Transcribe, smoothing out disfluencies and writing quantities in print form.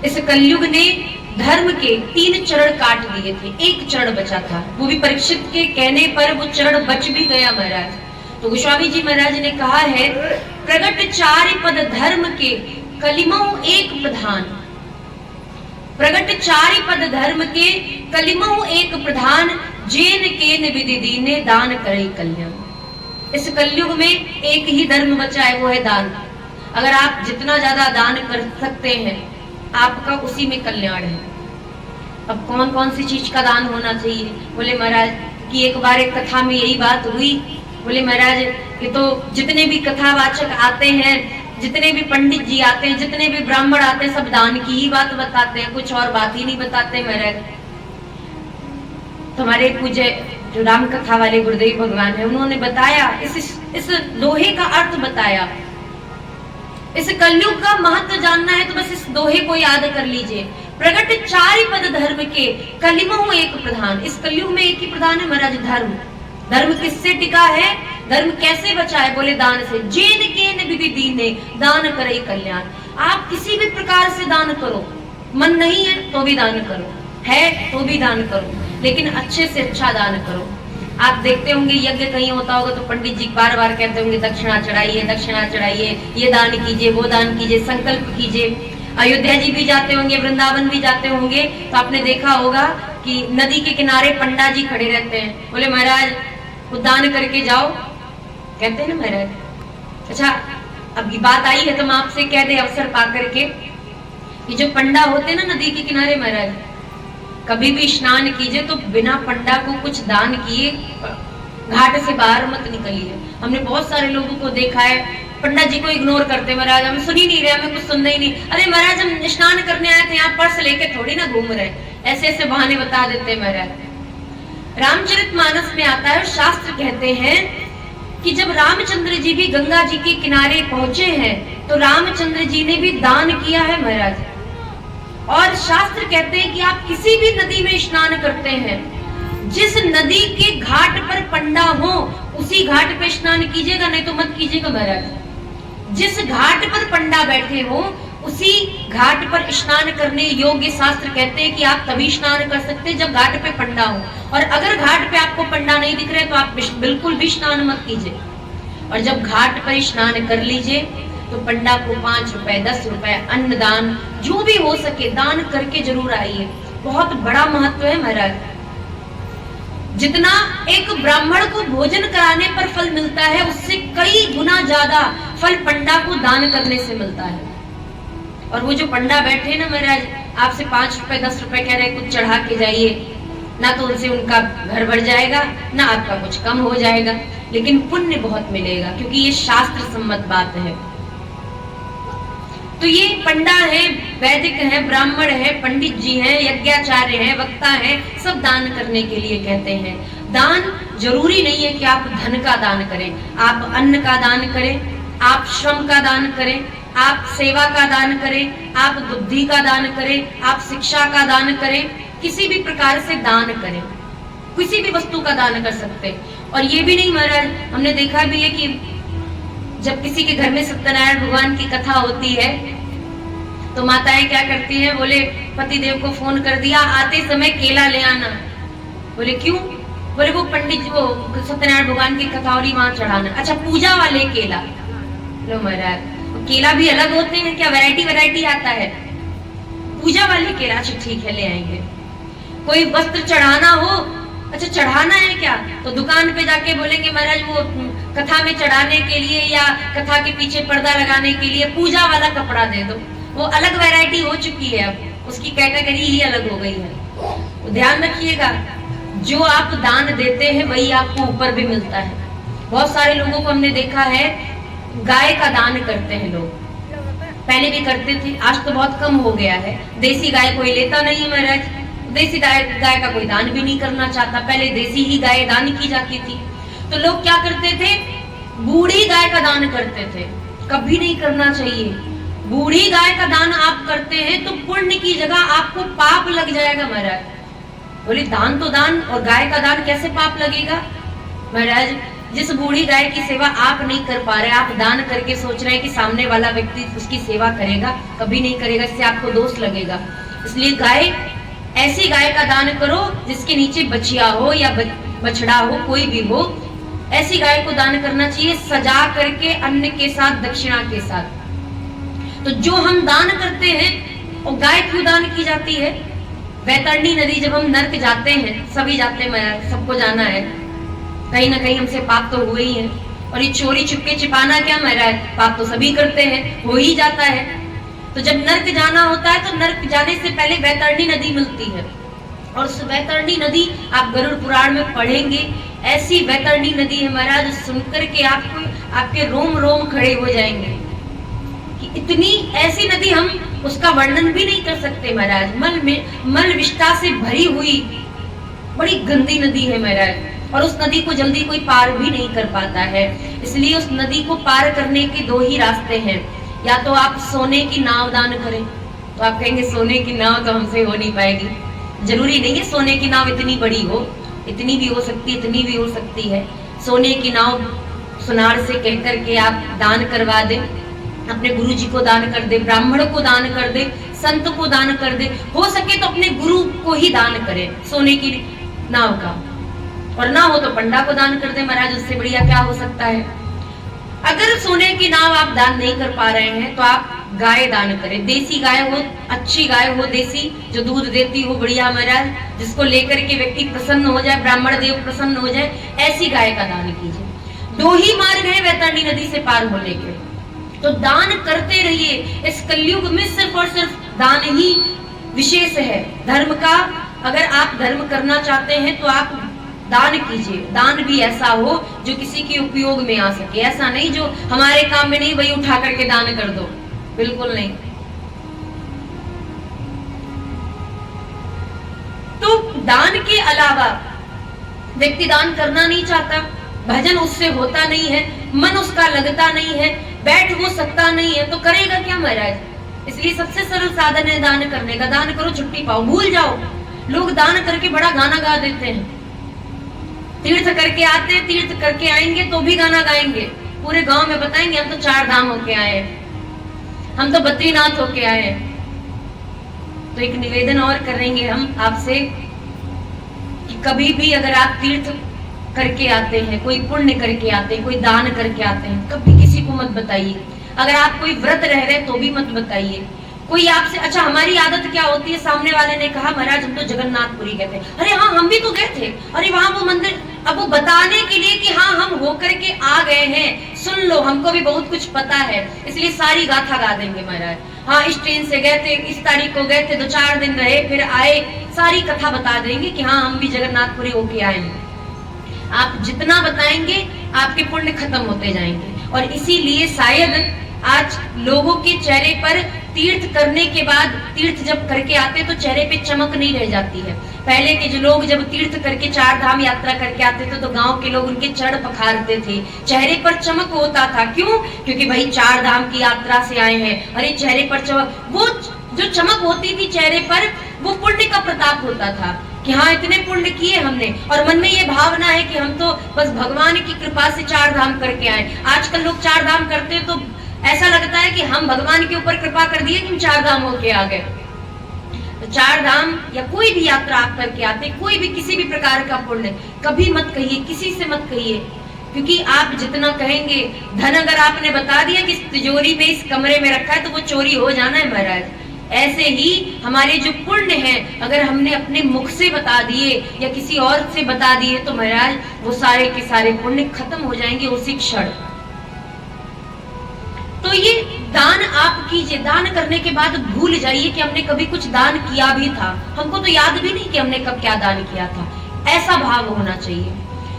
इस कलयुग ने धर्म के 3 चरण काट दिए थे, 1 चरण बचा था, वो भी परीक्षित के कहने पर वो चरण बच भी गया महाराज। तो गोस्वामी जी महाराज ने कहा है, प्रगट 4 पद धर्म के कलिमऊ एक प्रधान, प्रगट 4 पद धर्म के कलिमऊ एक प्रधान, जेन केन विधि दीने दान करे कल्याण। इस कलयुग में एक ही धर्म बचा है, वो है दान। अगर आप जितना ज्यादा दान कर सकते हैं आपका उसी में कल्याण है। अब कौन कौन सी चीज का दान होना चाहिए? बोले महाराज कि एक बार एक कथा में यही बात हुई। बोले महाराज ये तो जितने भी कथावाचक आते हैं, जितने भी पंडित जी आते हैं, जितने भी ब्राह्मण आते हैं, सब दान की ही बात बताते हैं, कुछ और बात ही नहीं बताते महाराज। तुम्हारे पूज्य जो राम कथा वाले गुरुदेव भगवान है, उन्होंने बताया, इस दोहे का अर्थ बताया। इस कलयुग का महत्व जानना है तो बस इस दोहे को याद कर लीजिए। प्रगट 4 पद धर्म के कलिमऊ एक प्रधान। इस कलयुग में एक ही प्रधान है महाराज, धर्म। धर्म किससे टिका है? धर्म कैसे बचा है? बोले दान से। जेन केन विधि दीने दान करे कल्याण। आप किसी भी प्रकार से दान करो, मन नहीं है तो भी दान करो, है तो भी दान करो, लेकिन अच्छे से अच्छा दान करो। आप देखते होंगे यज्ञ कहीं होता होगा तो पंडित जी बार बार कहते होंगे दक्षिणा चढ़ाइए, दक्षिणा चढ़ाइए, ये दान कीजिए, वो दान कीजिए, संकल्प कीजिए। अयोध्या जी भी जाते होंगे, वृंदावन भी जाते होंगे तो आपने देखा होगा कि नदी के किनारे पंडा जी खड़े रहते हैं। बोले महाराज वो दान करके जाओ, कहते हैं ना महाराज। अच्छा अब ये बात आई है तो मैं आपसे कह दे अवसर पा करके, ये जो पंडा होते हैं ना नदी के किनारे महाराज, कभी भी स्नान कीजिए तो बिना पंडा को कुछ दान किए घाट से बाहर मत निकलिए। हमने बहुत सारे लोगों को देखा है पंडा जी को इग्नोर करते, महाराज हमें सुन ही नहीं रहे, हमें कुछ सुनना ही नहीं। अरे महाराज हम स्नान करने आए थे, यहाँ पर्स लेके थोड़ी ना घूम रहे, ऐसे ऐसे बहाने बता देते महाराज। रामचरितमानस में आता है और शास्त्र कहते हैं कि जब रामचंद्र जी भी गंगा जी के किनारे पहुंचे हैं तो रामचंद्र जी ने भी दान किया है महाराज। और शास्त्र कहते हैं कि आप किसी भी नदी में स्नान करते हैं, जिस नदी के घाट पर पंडा हो उसी घाट पे स्नान कीजिएगा, नहीं तो मत कीजिएगा महाराज। जिस घाट पर पंडा बैठे हो उसी घाट पर स्नान करने योग्य शास्त्र कहते हैं कि आप तभी स्नान कर सकते हैं जब घाट पे पंडा हो। और अगर घाट पे आपको पंडा नहीं दिख रहे तो आप बिल्कुल भी स्नान मत कीजिए। और जब घाट पर स्नान कर लीजिए तो पंडा को 5 रुपए 10 रुपए अन्नदान जो भी हो सके दान करके जरूर आइए। बहुत बड़ा महत्व है महाराज। जितना एक ब्राह्मण को भोजन कराने पर फल मिलता है उससे कई गुना ज्यादा फल पंडा को दान करने से मिलता है। और वो जो पंडा बैठे ना महाराज, आपसे 5 रुपए 10 रुपए कह रहे कुछ चढ़ा के जाइए, ना तो उनसे उनका घर भर जाएगा ना आपका कुछ कम हो जाएगा, लेकिन पुण्य बहुत मिलेगा क्योंकि ये शास्त्र सम्मत बात है। तो ये पंडा है, वैदिक है, ब्राह्मण है, पंडित जी हैं, यज्ञाचार्य हैं, वक्ता हैं, सब दान करने के लिए कहते हैं। दान जरूरी नहीं है कि आप धन का दान करें, आप अन्न का दान करें, आप श्रम का दान करें, आप सेवा का दान करें, आप बुद्धि का दान करें, आप शिक्षा का दान करें, किसी भी प्रकार से दान करें, किसी भी वस्तु का दान कर सकते हैं। और ये भी नहीं महाराज, हमने देखा भी है कि जब किसी के घर में सत्यनारायण भगवान की कथा होती है तो माताएं क्या करती हैं, बोले पति देव को फोन कर दिया आते समय केला ले आना। बोले क्यों? बोले वो पंडित वो सत्यनारायण भगवान की कथा और वहां चढ़ाना। अच्छा पूजा वाले केला? लो महाराज केला भी अलग होते हैं क्या? वैरायटी वैरायटी आता है। पूजा वाले केला, अच्छा ठीक है ले आएंगे। कोई वस्त्र चढ़ाना हो, अच्छा चढ़ाना है क्या? तो दुकान पे जाके बोलेंगे महाराज वो कथा में चढ़ाने के लिए या कथा के पीछे पर्दा लगाने के लिए पूजा वाला कपड़ा दे दो। वो अलग वैरायटी हो चुकी है, अब उसकी कैटेगरी ही अलग हो गई है। तो ध्यान रखिएगा, जो आप दान देते हैं वही आपको ऊपर भी मिलता है। बहुत सारे लोगों को हमने देखा है गाय का दान करते हैं लोग, पहले भी करते थे, आज तो बहुत कम हो गया है। देसी गाय कोई लेता नहीं है महाराज, देसी गाय का कोई दान भी नहीं करना चाहता। पहले देसी ही गाय दान की जाती थी। तो लोग क्या करते थे, बूढ़ी गाय का दान करते थे। कभी नहीं करना चाहिए। बूढ़ी गाय का दान आप करते हैं तो पुण्य की जगह आपको पाप लग जाएगा महाराज। बोले दान तो दान और गाय का दान कैसे पाप लगेगा? महाराज जिस बूढ़ी गाय की सेवा आप नहीं कर पा रहे, आप दान करके सोच रहे हैं कि सामने वाला व्यक्ति उसकी सेवा करेगा, कभी नहीं करेगा, इससे आपको दोष लगेगा। इसलिए गाय, ऐसी गाय का दान करो जिसके नीचे बछिया हो या बछड़ा हो, कोई भी हो, ऐसी गाय को दान करना चाहिए, सजा करके, अन्न के साथ, दक्षिणा के साथ। तो जो हम दान करते हैं, और गाय क्यों दान की जाती है? वैतरणी नदी जब हम नर्क जाते हैं, सभी जाते हैं, सबको जाना है, कहीं ना कहीं हमसे पाप तो हुए ही है। और ये चोरी चुपके छिपाना क्या महाराज, पाप तो सभी करते हैं, हो ही जाता है। तो जब नर्क जाना होता है तो नर्क जाने से पहले वैतरणी नदी मिलती है, और उस वैतरणी नदी आप गरुड़ पुराण में पढ़ेंगे, ऐसी वैतरणी नदी है महाराज, सुनकर के आपको, आपके रोम रोम खड़े हो जाएंगे कि इतनी ऐसी नदी, हम उसका वर्णन भी नहीं कर सकते महाराज। मल विष्ठा से भरी हुई बड़ी गंदी नदी है महाराज, और उस नदी को जल्दी कोई पार भी नहीं कर पाता है। इसलिए उस नदी को पार करने के दो ही रास्ते हैं, या तो आप सोने की नाव दान करें। तो आप कहेंगे सोने की नाव तो हमसे हो नहीं पाएगी। जरूरी नहीं है सोने की नाव इतनी बड़ी हो, इतनी भी हो सकती, इतनी भी हो सकती है। सोने की नाव सुनार से कहकर के आप दान करवा दें, अपने गुरु जी को दान कर दे, ब्राह्मण को दान कर दे, संत को दान कर दे, हो सके तो अपने गुरु को ही दान करें सोने की नाव का, और ना हो तो पंडा को दान कर दे महाराज, उससे बढ़िया क्या हो सकता है। अगर सोने की नाव आप दान नहीं कर पा रहे हैं तो आप गाय दान करें, देसी गाय हो, अच्छी गाय हो, देसी, जो दूध देती हो बढ़िया महाराज, जिसको लेकर के व्यक्ति प्रसन्न हो जाए, ब्राह्मण देव प्रसन्न हो जाए, ऐसी गाय का दान कीजिए। दो ही मार्ग है वैतरणी नदी से पार होने के, तो दान करते रहिए। इस कलयुग में सिर्फ और सिर्फ दान ही विशेष है धर्म का। अगर आप धर्म करना चाहते हैं तो आप दान कीजिए, दान भी ऐसा हो जो किसी के उपयोग में आ सके, ऐसा नहीं जो हमारे काम में नहीं, वही उठा करके दान कर दो, बिल्कुल नहीं। तो दान के अलावा व्यक्ति दान करना नहीं चाहता, भजन उससे होता नहीं है, मन उसका लगता नहीं है, बैठ वो सकता नहीं है, तो करेगा क्या महाराज। इसलिए सबसे सरल साधन है दान करने का। दान करो, छुट्टी पाओ, भूल जाओ। लोग दान करके बड़ा गाना गा देते हैं, तीर्थ करके आते हैं, तीर्थ करके आएंगे तो भी गाना गाएंगे, पूरे गांव में बताएंगे हम तो 4 धाम होके आए हैं, हम तो बद्रीनाथ होके आए हैं। तो एक निवेदन और करेंगे हम आपसे कि कभी भी अगर आप तीर्थ करके आते हैं, कोई पुण्य करके आते हैं, कोई दान करके आते हैं, कभी किसी को मत बताइए। अगर आप कोई व्रत रह रहे तो भी मत बताइए। कोई आपसे, अच्छा हमारी आदत क्या होती है, सामने वाले ने कहा महाराज हम तो जगन्नाथपुरी गए थे, अरे हाँ हम भी तो गए थे, अरे वहां वो मंदिर, अब वो बताने के लिए कि हाँ हम होकर के आ गए हैं, सुन लो हमको भी बहुत कुछ पता है, इसलिए सारी गाथा गा देंगे महाराज। हाँ इस ट्रेन से गए थे, इस तारीख को गए थे, 2-4 दिन रहे, फिर आए, सारी कथा बता देंगे कि हाँ हम भी जगन्नाथपुरी होके आए हैं। आप जितना बताएंगे आपके पुण्य खत्म होते जाएंगे। और इसीलिए शायद आज लोगों के चेहरे पर तीर्थ करने के बाद, तीर्थ जब करके आते तो चेहरे पे चमक नहीं रह जाती है। पहले के जो लोग जब तीर्थ करके 4 धाम यात्रा करके आते थे तो गांव के लोग उनके चरण पखारते थे, चेहरे पर चमक होता था। क्यों? क्योंकि भाई 4 धाम की यात्रा से आए हैं, अरे चेहरे पर चमक, वो जो चमक होती थी चेहरे पर, वो पुण्य का प्रताप होता था कि हाँ इतने पुण्य किए हमने, और मन में ये भावना है कि हम तो बस भगवान की कृपा से 4 धाम करके आए। आजकल लोग 4 धाम करते हैं तो ऐसा लगता है कि हम भगवान के ऊपर कृपा कर दिए कि हम 4 धाम होके आ गए। तो 4 धाम या कोई भी यात्रा आप करके आते, कोई भी किसी भी प्रकार का पुण्य कभी मत कहिए, किसी से मत कहिए, क्योंकि आप जितना कहेंगे, धन अगर आपने बता दिया कि इस तिजोरी में, इस कमरे में रखा है, तो वो चोरी हो जाना है महाराज। ऐसे ही हमारे जो पुण्य हैं, अगर हमने अपने मुख से बता दिए या किसी और से बता दिए तो महाराज वो सारे के सारे पुण्य खत्म हो जाएंगे उसी क्षण। तो ये दान आप कीजिए, दान करने के बाद भूल जाइए कि हमने कभी कुछ दान किया भी था, हमको तो याद भी नहीं कि हमने कब क्या दान किया था, ऐसा भाव होना चाहिए।